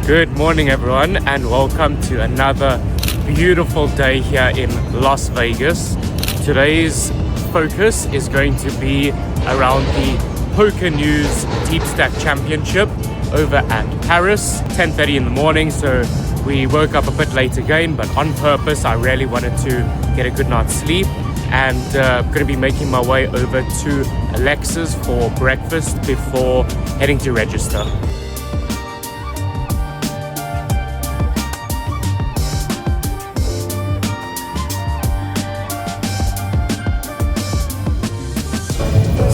Good morning everyone and welcome to another beautiful day here in Las Vegas. Today's focus is going to be around the PokerNews Deepstack Championship over at Paris, 10:30 in the morning, so we woke up a bit late again, but on purpose. I really wanted to get a good night's sleep, and I'm going to be making my way over to Alexa's for breakfast before heading to register.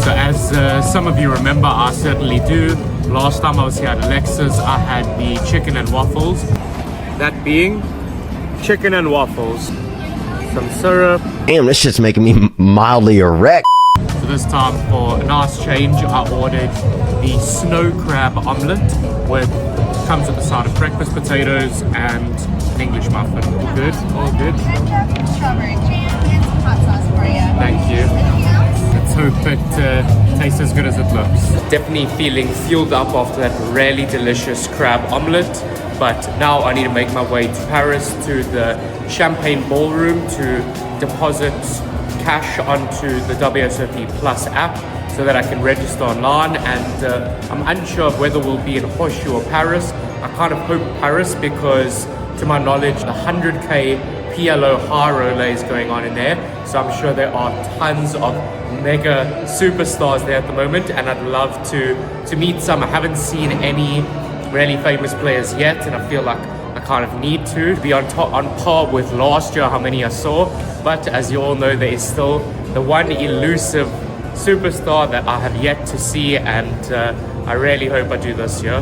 So as some of you remember, I certainly do, last time I was here at Alexa's, I had the chicken and waffles. That being chicken and waffles, some syrup. Damn, this shit's making me mildly erect. So this time, for a nice change, I ordered the snow crab omelette, with comes with a side of breakfast potatoes and an English muffin. All good, all good. Strawberry jam and some hot sauce for you. Thank you. Anything else? Let's hope it tastes as good as it looks. Definitely feeling fueled up after that really delicious crab omelette. But now I need to make my way to Paris, to the Champagne Ballroom, to deposit cash onto the WSOP Plus app so that I can register online. And I'm unsure of whether we'll be in Horseshoe or Paris. I kind of hope Paris because, to my knowledge, the 100k PLO high roller is going on in there. So I'm sure there are tons of mega superstars there at the moment, and I'd love to meet some. I haven't seen any really famous players yet, and I feel like I kind of need to be on par with last year, how many I saw. But as you all know, there is still the one elusive superstar that I have yet to see, and I really hope I do this year.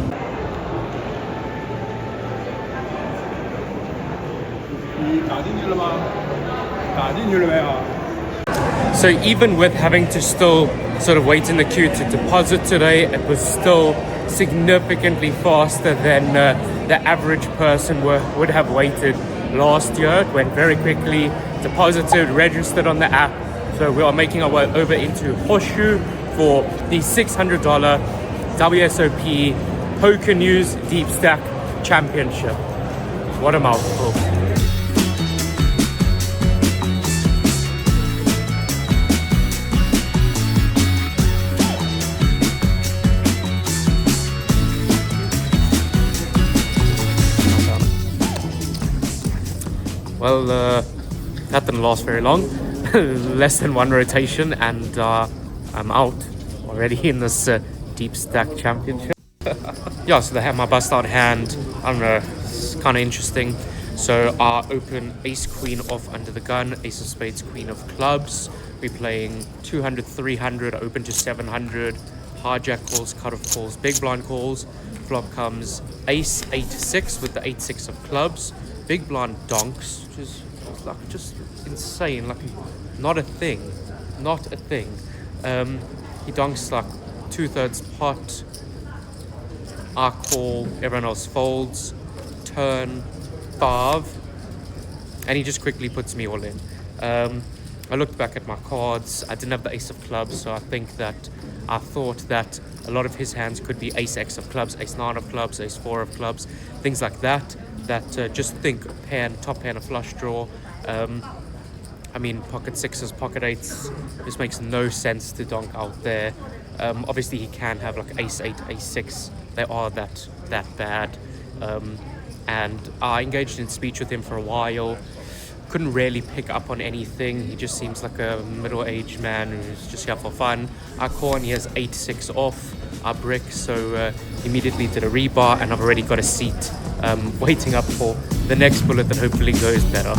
So even with having to still sort of wait in the queue to deposit today, it was still significantly faster than the average person would have waited last year. It went very quickly, deposited, registered on the app. So we are making our way over into Horseshoe for the $600 WSOP PokerNews Deepstack Championship. What a mouthful. Well, that didn't last very long. Less than one rotation, and I'm out already in this Deepstack Championship. Yeah, so they have my bust out hand. I don't know, it's kind of interesting. So I open ace queen off under the gun, ace of spades, queen of clubs. We're playing 200, 300, open to 700. Hijack calls, cutoff calls, big blind calls. Flop comes ace 8-6 with the 8-6 of clubs. Big blind donks, which is like just insane, like not a thing. He donks like 2/3 pot. I call, everyone else folds. Turn 5, and he just quickly puts me all in. I looked back at my cards. I didn't have the ace of clubs, so I thought that a lot of his hands could be ace X of clubs, ace 9 of clubs, ace 4 of clubs, things like that. Just think top pair, a flush draw. I mean, pocket 6s, pocket 8s, this makes no sense to donk out there. Obviously he can have like ace 8, ace 6, they are that bad. And I engaged in speech with him for a while, couldn't really pick up on anything. He just seems like a middle-aged man who's just here for fun. I call and he has 8-6 off. I brick, so immediately did a rebar, and I've already got a seat waiting up for the next bullet that hopefully goes better.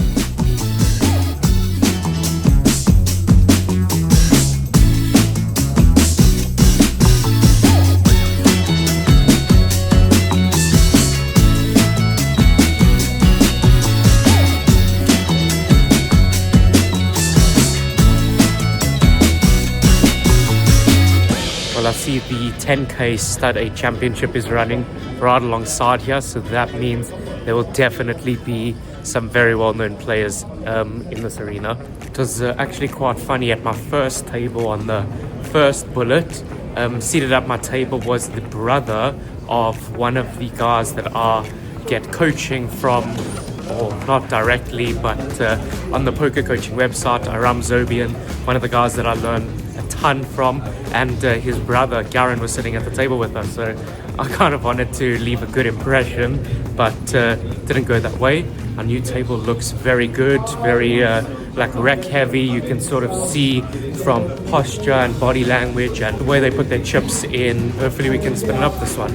Well, I see the 10k Stud 8 Championship is running right alongside here, so that means there will definitely be some very well-known players in this arena. It was actually quite funny. At my first table on the first bullet, seated at my table was the brother of one of the guys that are get coaching from, or not directly, but on the poker coaching website, Aram Zobian, one of the guys that I learned a ton from, and his brother Garen was sitting at the table with us, so I kind of wanted to leave a good impression, but didn't go that way. Our new table looks very good, very like rec heavy. You can sort of see from posture and body language and the way they put their chips in. Hopefully we can spin it up this one.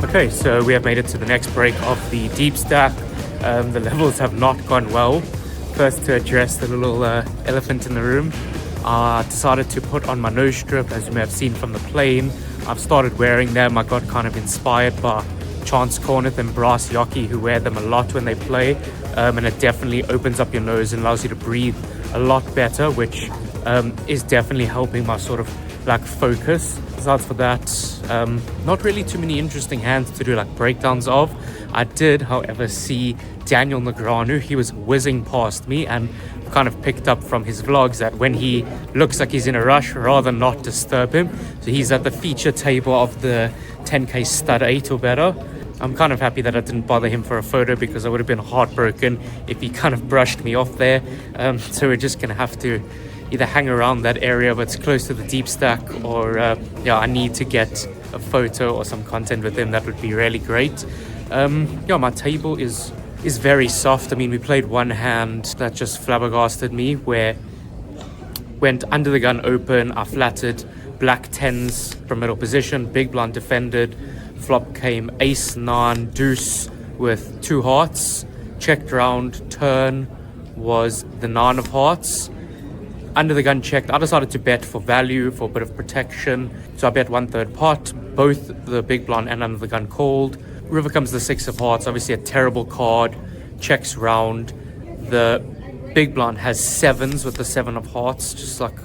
Okay, so we have made it to the next break of the deep stack. The levels have not gone well. First, to address the little elephant in the room, I decided to put on my nose strip, as you may have seen from the plane. I've started wearing them. I got kind of inspired by Chance Corneth and Brass Yockey, who wear them a lot when they play, and it definitely opens up your nose and allows you to breathe a lot better, which is definitely helping my sort of like focus. Besides for that, not really too many interesting hands to do like breakdowns of. I did, however, see Daniel Negreanu. He was whizzing past me, and kind of picked up from his vlogs that when he looks like he's in a rush, rather not disturb him. So he's at the feature table of the 10k stud 8 or better. I'm kind of happy that I didn't bother him for a photo, because I would have been heartbroken if he kind of brushed me off there. So we're just gonna have to either hang around that area, but it's close to the deep stack, or yeah, I need to get a photo or some content with him. That would be really great. Yeah, my table is very soft. I mean, we played one hand that just flabbergasted me, where went under the gun open. I flattered black 10s from middle position, big blind defended. Flop came ace 9 deuce with 2 hearts. Checked round, turn was the 9 of hearts. Under the gun checked. I decided to bet for value, for a bit of protection. So I bet 1/3 pot. Both the big blind and under the gun called. River comes the 6 of hearts. Obviously a terrible card. Checks round. The big blind has 7s with the 7 of hearts. Just like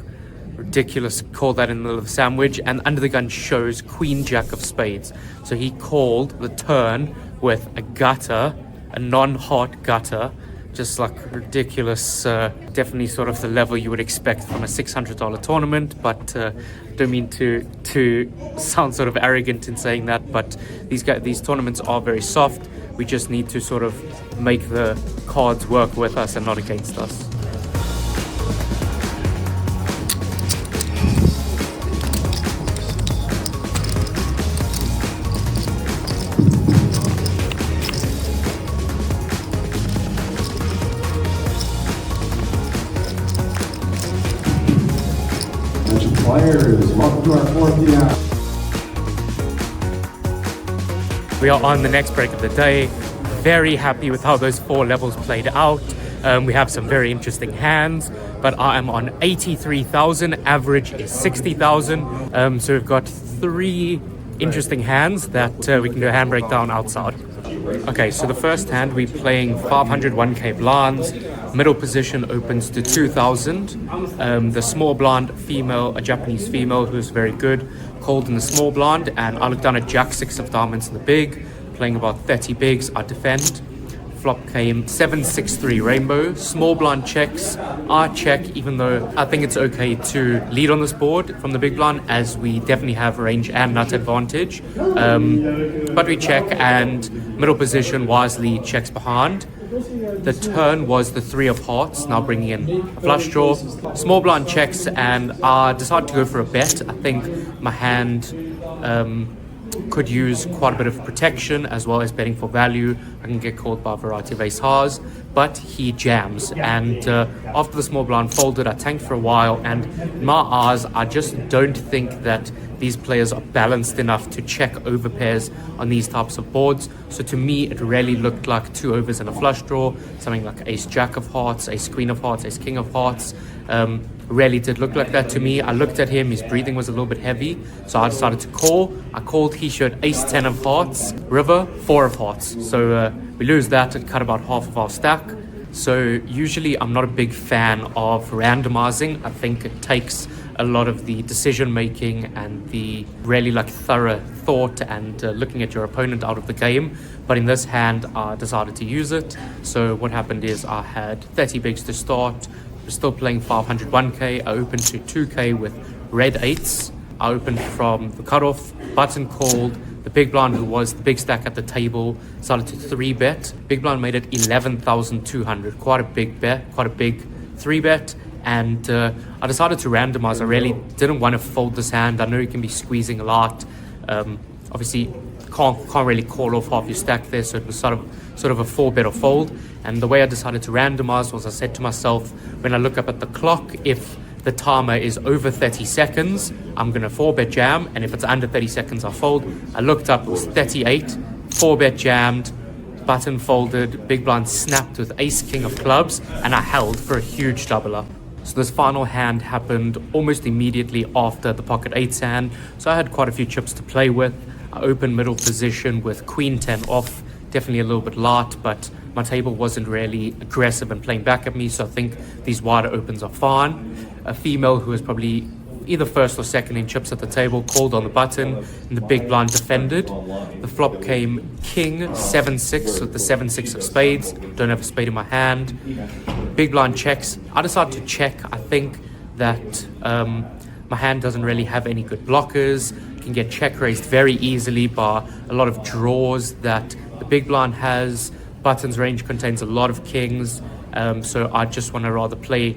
ridiculous. Call that in the middle of the sandwich. And under the gun shows queen jack of spades. So he called the turn with a gutter, a non-heart gutter. Just like ridiculous, definitely sort of the level you would expect from a $600 tournament, but don't mean to sound sort of arrogant in saying that, but these tournaments are very soft. We just need to sort of make the cards work with us and not against us. Players, welcome to our 4 p.m. We are on the next break of the day. Very happy with how those 4 levels played out. We have some very interesting hands, but I am on 83,000. Average is 60,000. So we've got 3 interesting hands that we can do a hand breakdown outside. Okay, so the first hand we're playing 501k blinds. Middle position opens to 2,000. The small blind female, a Japanese female who's very good, called in the small blind, and I looked down at jack 6 of diamonds in the big, playing about 30 bigs. I defend. Flop came 7-6-3 rainbow. Small blind checks. I check, even though I think it's okay to lead on this board from the big blind, as we definitely have range and nut advantage. But we check, and middle position wisely checks behind. The turn was the 3 of hearts, now bringing in a flush draw. Small blind checks, and I decided to go for a bet. I think my hand could use quite a bit of protection, as well as betting for value. I can get called by a variety of ace highs. but he jams. And after the small blind folded, I tanked for a while, and in my eyes, I just don't think that these players are balanced enough to check overpairs on these types of boards. So to me, it really looked like 2 overs and a flush draw, something like ace jack of hearts, ace queen of hearts, ace king of hearts. Really did look like that to me. I looked at him, his breathing was a little bit heavy, so I decided to call. I called, he showed ace 10 of hearts, river 4 of hearts. So we lose that and cut about half of our stack. So usually I'm not a big fan of randomizing. I think it takes a lot of the decision making and the really like thorough thought and looking at your opponent out of the game. But in this hand, I decided to use it. So what happened is I had 30 bigs to start. We're still playing 500 1k. I opened to 2k with red 8s. I opened from the cutoff, button called. The big blind, who was the big stack at the table, started to 3-bet. Big blind made it 11,200. Quite a big bet, quite a big 3-bet. And I decided to randomize. I really didn't want to fold this hand. I know you can be squeezing a lot. Obviously, can't really call off half your stack there, so it was sort of a 4-bet or fold. And the way I decided to randomize was I said to myself, when I look up at the clock, if the timer is over 30 seconds, I'm going to 4-bet jam, and if it's under 30 seconds, I'll fold. I looked up, it was 38, 4-bet jammed, button folded, big blind snapped with ace king of clubs, and I held for a huge double up. So this final hand happened almost immediately after the pocket 8s hand, so I had quite a few chips to play with. I opened middle position with queen 10 off, definitely a little bit light, but my table wasn't really aggressive and playing back at me, so I think these wider opens are fine. A female who was probably either first or second in chips at the table called on the button, and the big blind defended. The flop came king 7-6 with the 7-6 of spades. Don't have a spade in my hand. Big blind checks. I decided to check. I think that my hand doesn't really have any good blockers. Can get check raised very easily by a lot of draws that the big blind has. Button's range contains a lot of kings, so I just want to rather play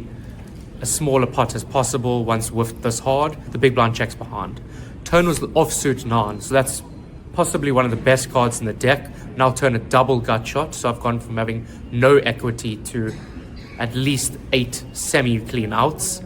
a smaller pot as possible once whiffed this hard. The big blind checks behind. Turn was offsuit 9, so that's possibly one of the best cards in the deck. Now turn a double gut shot, so I've gone from having no equity to at least 8 semi-clean outs.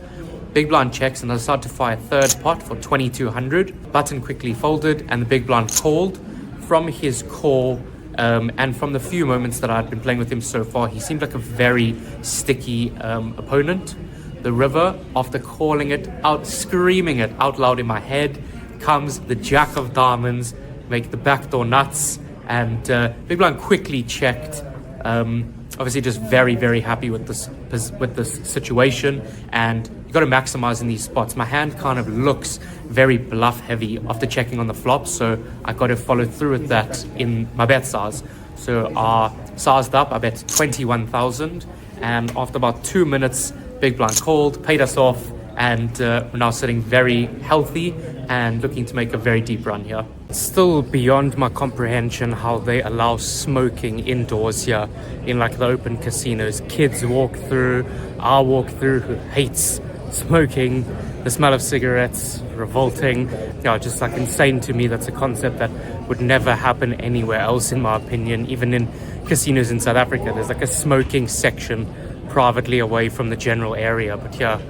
Big blind checks, and I decided to fire third pot for 2,200. Button quickly folded, and the big blind called. From his call, and from the few moments that I've been playing with him so far, he seemed like a very sticky opponent. The river, after calling it out, screaming it out loud in my head, comes the jack of diamonds, make the backdoor nuts, and big blind quickly checked. Obviously just very, very happy with this situation, and you got to maximize in these spots. My hand kind of looks very bluff heavy after checking on the flop, so I got to follow through with that in my bet size. So I sized up, I bet 21,000, and after about 2 minutes, big blind called, paid us off, and we're now sitting very healthy and looking to make a very deep run here. It's still beyond my comprehension how they allow smoking indoors here in like the open casinos. Kids walk through, I walk through, who hates smoking. The smell of cigarettes, revolting. Yeah, just like insane to me. That's a concept that would never happen anywhere else, in my opinion. Even in casinos in South Africa, there's like a smoking section privately away from the general area, but yeah,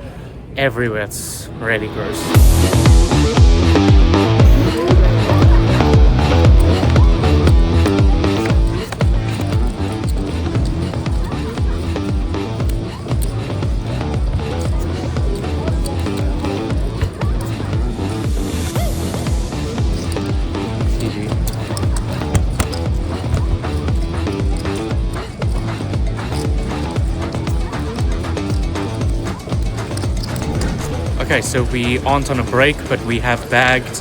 everywhere it's really gross. Okay, so we aren't on a break, but we have bagged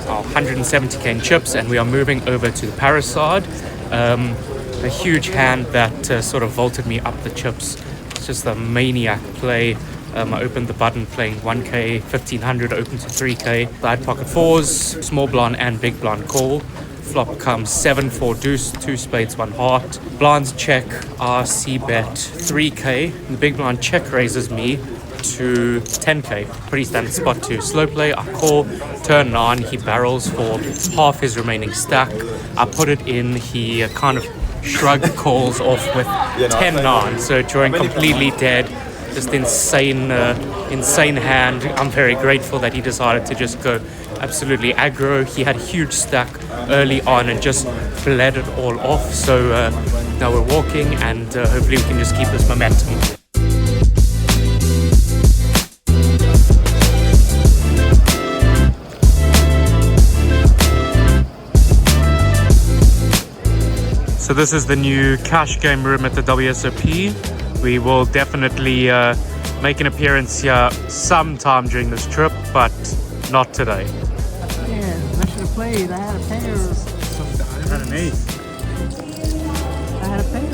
our 170k in chips, and we are moving over to the Paris side. A huge hand that sort of vaulted me up the chips. It's just a maniac play. I opened the button playing 1k, 1500, opened to 3k. I had pocket 4s, small blind and big blind call. Flop comes 7-4 deuce, 2 spades, 1 heart. Blinds check, RC bet 3k. The big blind check raises me to 10k, pretty standard spot to slow play. I call, turn 9, he barrels for half his remaining stack. I put it in, he kind of Shrug calls off with 10-9, so drawing completely dead. Just insane hand. I'm very grateful that he decided to just go absolutely aggro. He had a huge stack early on and just bled it all off. So now we're walking, and hopefully we can just keep this momentum. So this is the new cash game room at the WSOP. We will definitely make an appearance here sometime during this trip, but not today. Yeah, I should have played. I had a pair. I had an ace. I had a pair.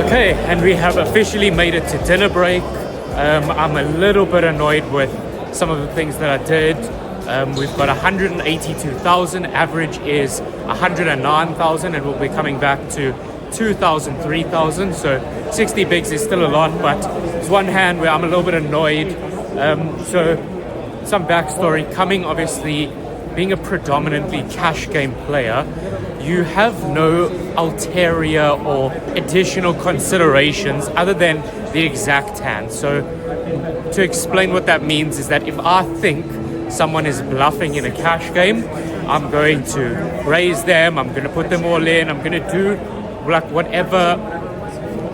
Okay, and we have officially made it to dinner break. I'm a little bit annoyed with some of the things that I did. We've got 182,000, average is 109,000, and we'll be coming back to 2,000, 3,000. So 60 bigs is still a lot, but there's one hand where I'm a little bit annoyed. So some backstory, coming obviously being a predominantly cash game player, you have no ulterior or additional considerations other than the exact hand. So to explain what that means is that if I think someone is bluffing in a cash game, I'm going to raise them, I'm going to put them all in, I'm going to do like whatever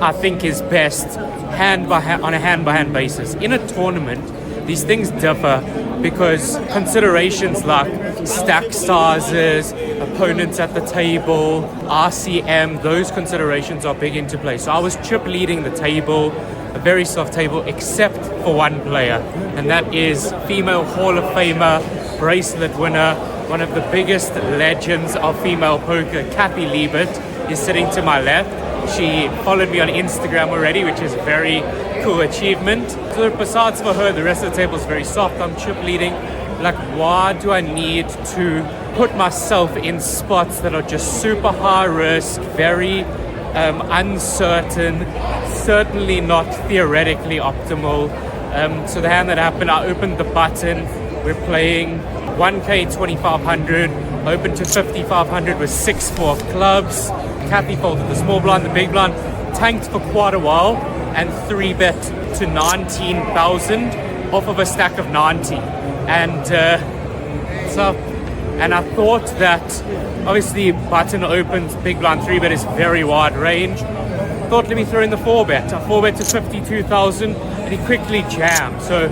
I think is best hand by hand, on a hand-by-hand basis. In a tournament, these things differ because considerations like stack sizes, opponents at the table, RCM, those considerations are big into play. So I was chip leading the table, a very soft table, except for one player, and that is female Hall of Famer, bracelet winner, one of the biggest legends of female poker, Kathy Liebert, is sitting to my left. She followed me on Instagram already, which is a very cool achievement. So besides for her, the rest of the table is very soft. I'm chip leading. Like, why do I need to put myself in spots that are just super high risk, very uncertain, certainly not theoretically optimal? So the hand that happened, I opened the button. We're playing 1K 2,500, open to 5,500 with 6-4 of clubs. Kathy folded the small blind, the big blind, tanked for quite a while, and 3-bet to 19,000 off of a stack of 90. And and I thought that obviously button opens, big blind 3-bet is very wide range. Thought, let me throw in the 4-bet. I 4-bet to 52,000, and he quickly jammed. So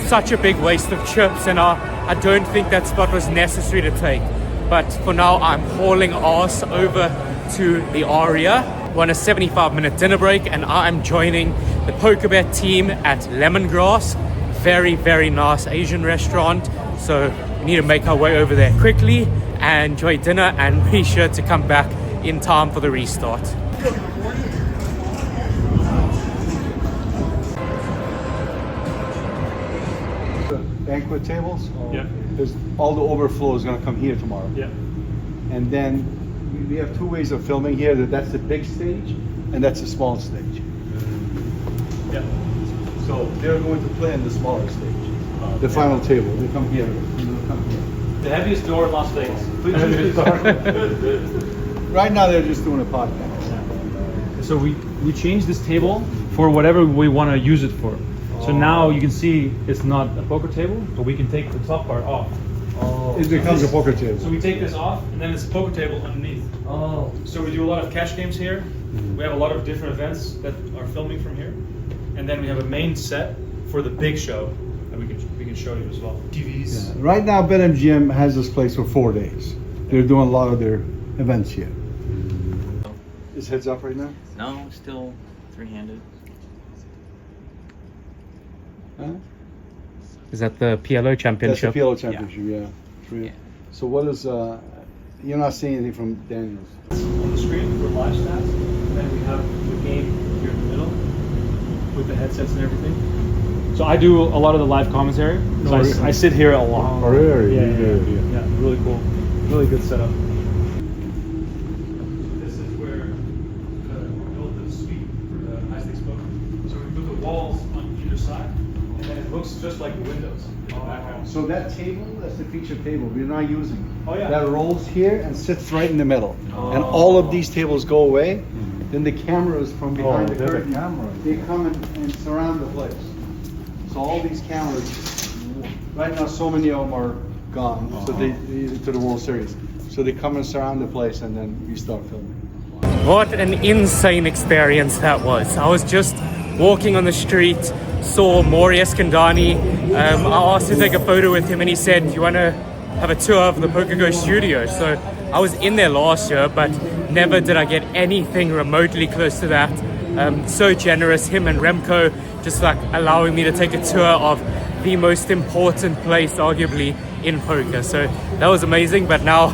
such a big waste of chips, and I don't think that spot was necessary to take. But for now, I'm hauling ass over to the Aria. We're on a 75-minute dinner break, and I'm joining the PokerBet team at Lemongrass. Very, very nice Asian restaurant. So we need to make our way over there quickly and enjoy dinner, and be sure to come back in time for the restart. Banquet tables. Yeah. There's all the overflow is going to come here tomorrow. Yeah. And then we have two ways of filming here. That's the big stage, and that's the small stage. Yeah. So they're going to play in the smaller stage. The final table. They come here. They'll come here. The heaviest door in Las Vegas. Right now they're just doing a podcast. So we changed this table for whatever we want to use it for. So now you can see it's not a poker table, but we can take the top part off. Oh. It becomes a poker table. So we take this off, and then it's a poker table underneath. Oh. So we do a lot of cash games here. We have a lot of different events that are filming from here. And then we have a main set for the big show that we can show you as well. TVs. Yeah. Right now, BetMGM has this place for 4 days. They're doing a lot of their events here. Is heads up right now? No, still three-handed. Huh? Is that the PLO Championship? That's the PLO Championship, yeah. Yeah. So what is, you're not seeing anything from Daniels? On the screen for live stats, and then we have the game here in the middle, with the headsets and everything. So I do a lot of the live commentary. So I sit here a lot. Really? Yeah, really cool. Really good setup. This is where we built the suite for the high stakes poker. So we put the walls on either side, and then it looks just like the windows in the background. So that table, that's the feature table we're not using. Oh, yeah. That rolls here and sits right in the middle. And all of these tables go away. Then the cameras from behind the curtain, they come and surround the place. So all these cameras, right now so many of them are gone, so they to the World Series. So they come and surround the place and then we start filming. What an insane experience that was. I was just walking on the street, saw Mori Eskandani. I asked to take a photo with him and he said, "You want to have a tour of the PokerGO Studio?" So I was in there last year, but never did I get anything remotely close to that. So generous, him and Remco, just like allowing me to take a tour of the most important place arguably in poker. So that was amazing, but now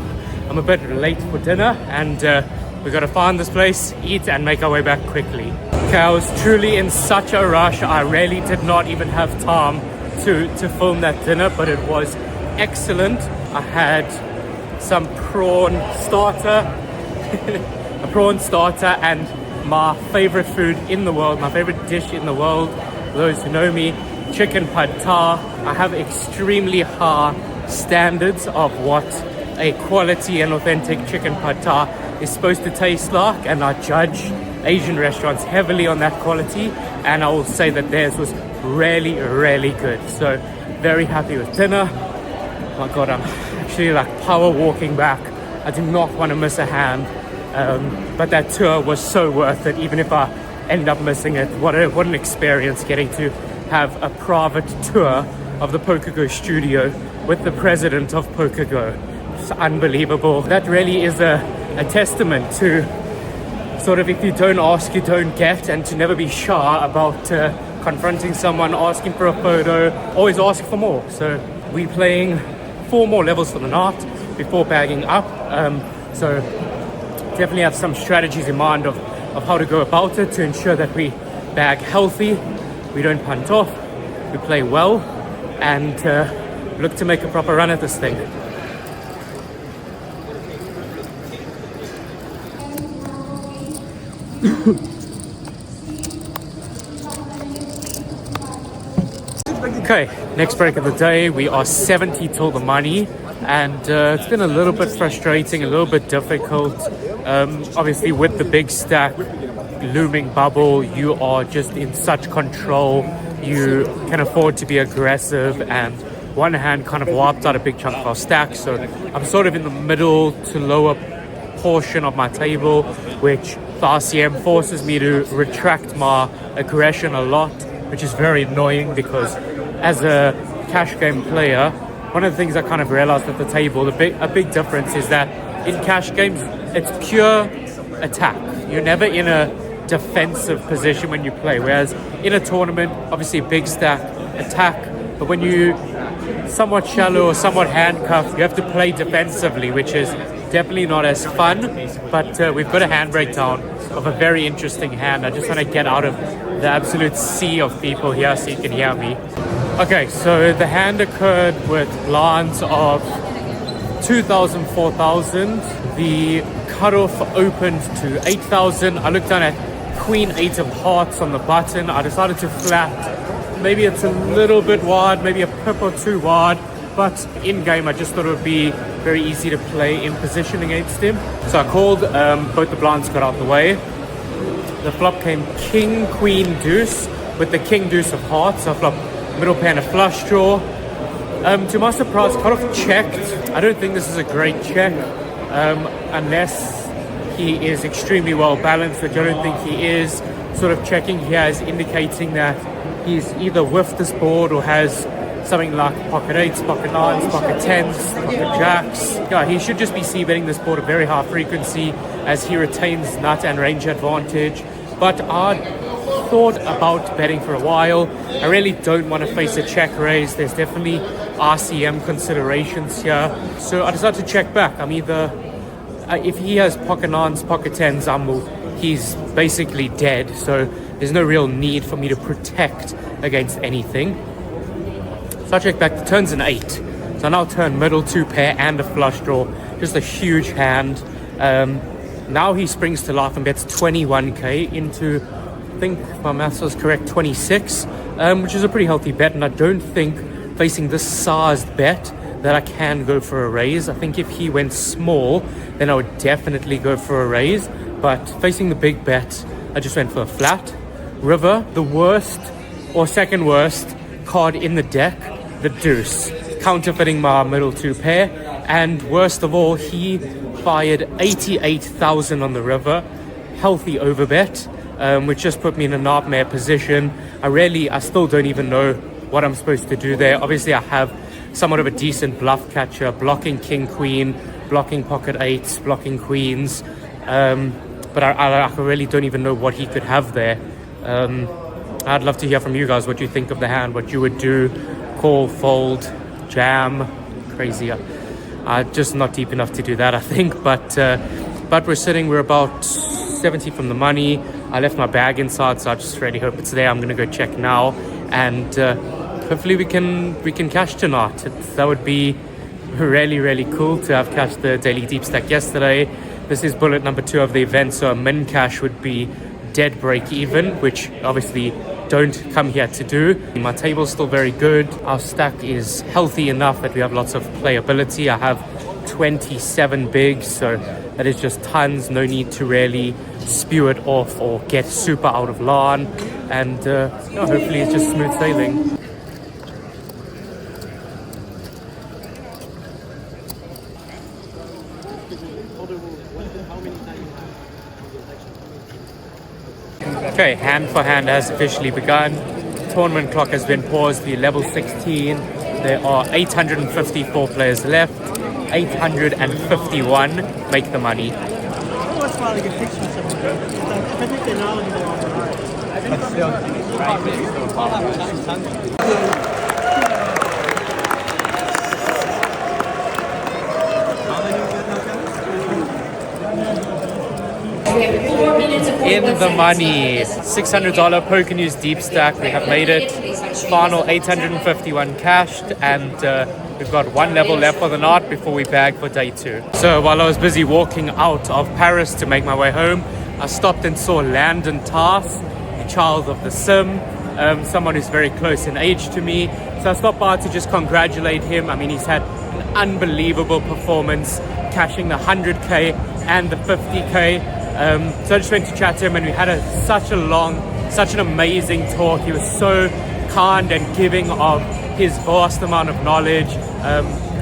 I'm a bit late for dinner and we got to find this place, eat and make our way back quickly. Okay, I was truly in such a rush. I really did not even have time to film that dinner, but it was excellent. I had some prawn starter, a prawn starter, and my favorite food in the world, my favorite dish in the world, those who know me, chicken pad thai. I have extremely high standards of what a quality and authentic chicken pad thai is supposed to taste like, and I judge Asian restaurants heavily on that quality, and I will say that theirs was really, really good. So very happy with dinner. Oh my god, I'm actually like power walking back. I do not want to miss a hand, but that tour was so worth it. Even if I end up missing it, what an experience getting to have a private tour of the PokerGO Studio with the president of PokerGO. It's unbelievable. That really is a testament to sort of, if you don't ask, you don't get, and to never be shy about confronting someone, asking for a photo, always ask for more. So we're playing 4 more levels for the night before bagging up. So definitely have some strategies in mind of how to go about it to ensure that we bag healthy, we don't punt off, we play well, and look to make a proper run at this thing. Okay, next break of the day. We are 70 till the money, and it's been a little bit frustrating, a little bit difficult. Obviously with the big stack looming bubble, you are just in such control. You can afford to be aggressive, and one hand kind of wiped out a big chunk of our stack. So I'm sort of in the middle to lower portion of my table, which the RCM forces me to retract my aggression a lot, which is very annoying because as a cash game player, one of the things I kind of realized at the table, a big difference is that in cash games, it's pure attack. You're never in a defensive position when you play, whereas in a tournament, obviously big stack, attack, but when you somewhat shallow or somewhat handcuffed, you have to play defensively, which is definitely not as fun. But we've got a hand breakdown of a very interesting hand. I just want to get out of the absolute sea of people here so you can hear me. Okay, so the hand occurred with blinds of 2,000, 4,000. The cutoff opened to 8,000. I looked down at Queen 8 of hearts on the button. I decided to flat. Maybe it's a little bit wide, maybe a pip or 2 wide, but in game I just thought it would be very easy to play in position against him. So I called, both the blinds got out the way. The flop came King, Queen, Deuce with the King, Deuce of hearts. So I flopped middle pair and a flush draw. To my surprise, cutoff checked. I don't think this is a great check, unless he is extremely well balanced, which I don't think he is. Sort of checking here is indicating that he's either whiffed this board or has something like pocket 8s, pocket 9s, pocket 10s, pocket jacks. Yeah, he should just be c-betting this board at very high frequency as he retains nut and range advantage. But I thought about betting for a while. I really don't want to face a check raise. There's definitely RCM considerations here. So I decided to check back. I'm either, if he has pocket 9s, pocket 10s, I'm he's basically dead, so there's no real need for me to protect against anything. So I check back, the turn's an 8. So I now turn middle 2 pair and a flush draw, just a huge hand. Now he springs to life and bets 21k into, I think if my maths was correct, 26, which is a pretty healthy bet, and I don't think facing this sized bet that I can go for a raise. I think if he went small, then I would definitely go for a raise, but facing the big bet, I just went for a flat. River, the worst or second worst card in the deck, the deuce, counterfeiting my middle 2 pair, and worst of all, he fired 88,000 on the river, healthy overbet, which just put me in a nightmare position. I still don't even know what I'm supposed to do there. Obviously I have somewhat of a decent bluff catcher, blocking king queen, blocking pocket 8s, blocking queens, but I really don't even know what he could have there. I'd love to hear from you guys what you think of the hand, what you would do, call, fold, jam, crazy. I'm just not deep enough to do that, I think, but we're about 70 from the money. I left my bag inside, so I just really hope it's there. I'm gonna go check now, and hopefully we can cash tonight. That would be really, really cool to have cashed the daily deep stack yesterday. This is bullet number 2 of the event, so a min cash would be dead break even, which obviously don't come here to do. My table's still very good. Our stack is healthy enough that we have lots of playability. I have 27 bigs, so that is just tons. No need to really spew it off or get super out of line, and hopefully it's just smooth sailing. Okay, hand for hand has officially begun. Tournament clock has been paused. The level 16. There are 854 players left. 851 make the money. In the money, $600 PokerNews Deepstack. We have made it. Final 851 cashed, and we've got 1 level left for the night before we bag for day 2. So while I was busy walking out of Paris to make my way home, I stopped and saw Landon Tass, the child of the sim, someone who's very close in age to me. So I stopped by to just congratulate him. I mean, he's had an unbelievable performance, cashing the 100k and the 50k. So I just went to chat to him, and we had such an amazing talk. He was so kind and giving of his vast amount of knowledge.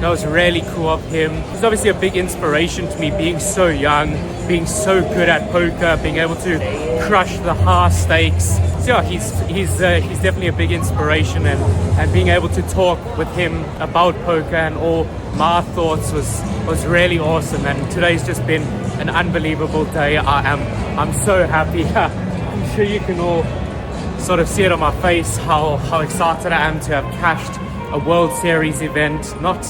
That was really cool of him. He's obviously a big inspiration to me, being so young, being so good at poker, being able to crush the high stakes. So yeah, he's definitely a big inspiration, and being able to talk with him about poker and all my thoughts was really awesome. And today's just been an unbelievable day. I'm so happy. I'm sure you can all sort of see it on my face how excited I am to have cashed a World Series event. Not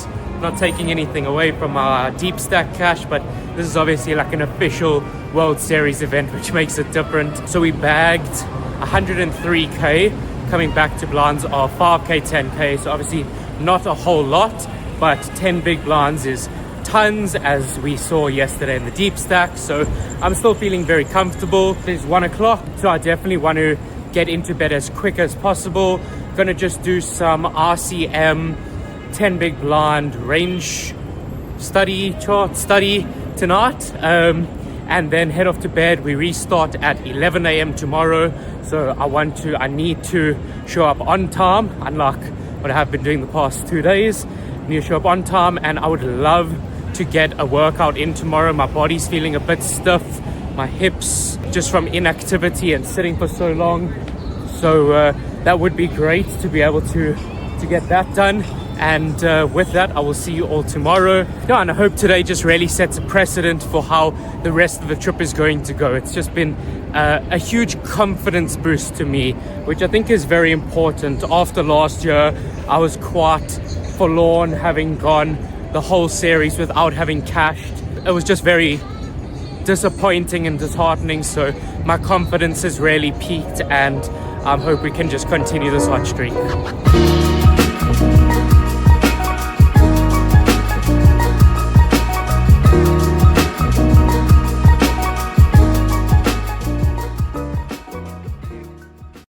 taking anything away from our deep stack cash, but this is obviously like an official World Series event, which makes it different. So we bagged 103k, coming back to blinds of 5k, 10k. So obviously not a whole lot, but 10 big blinds is tons, as we saw yesterday in the deep stack. So I'm still feeling very comfortable. It's 1 o'clock, so I definitely want to get into bed as quick as possible. Gonna just do some RCM 10 big blind range chart study tonight, and then head off to bed. We restart at 11 a.m. tomorrow, so I need to show up on time, unlike what I have been doing the past 2 days. I need to show up on time, and I would love to get a workout in tomorrow. My body's feeling a bit stiff, my hips, just from inactivity and sitting for so long. So that would be great to be able to get that done. And with that, I will see you all tomorrow. Yeah, and I hope today just really sets a precedent for how the rest of the trip is going to go. It's just been a huge confidence boost to me, which I think is very important. After last year, I was quite forlorn, having gone the whole series without having cashed. It was just very disappointing and disheartening. So my confidence has really peaked, and I hope we can just continue this hot streak.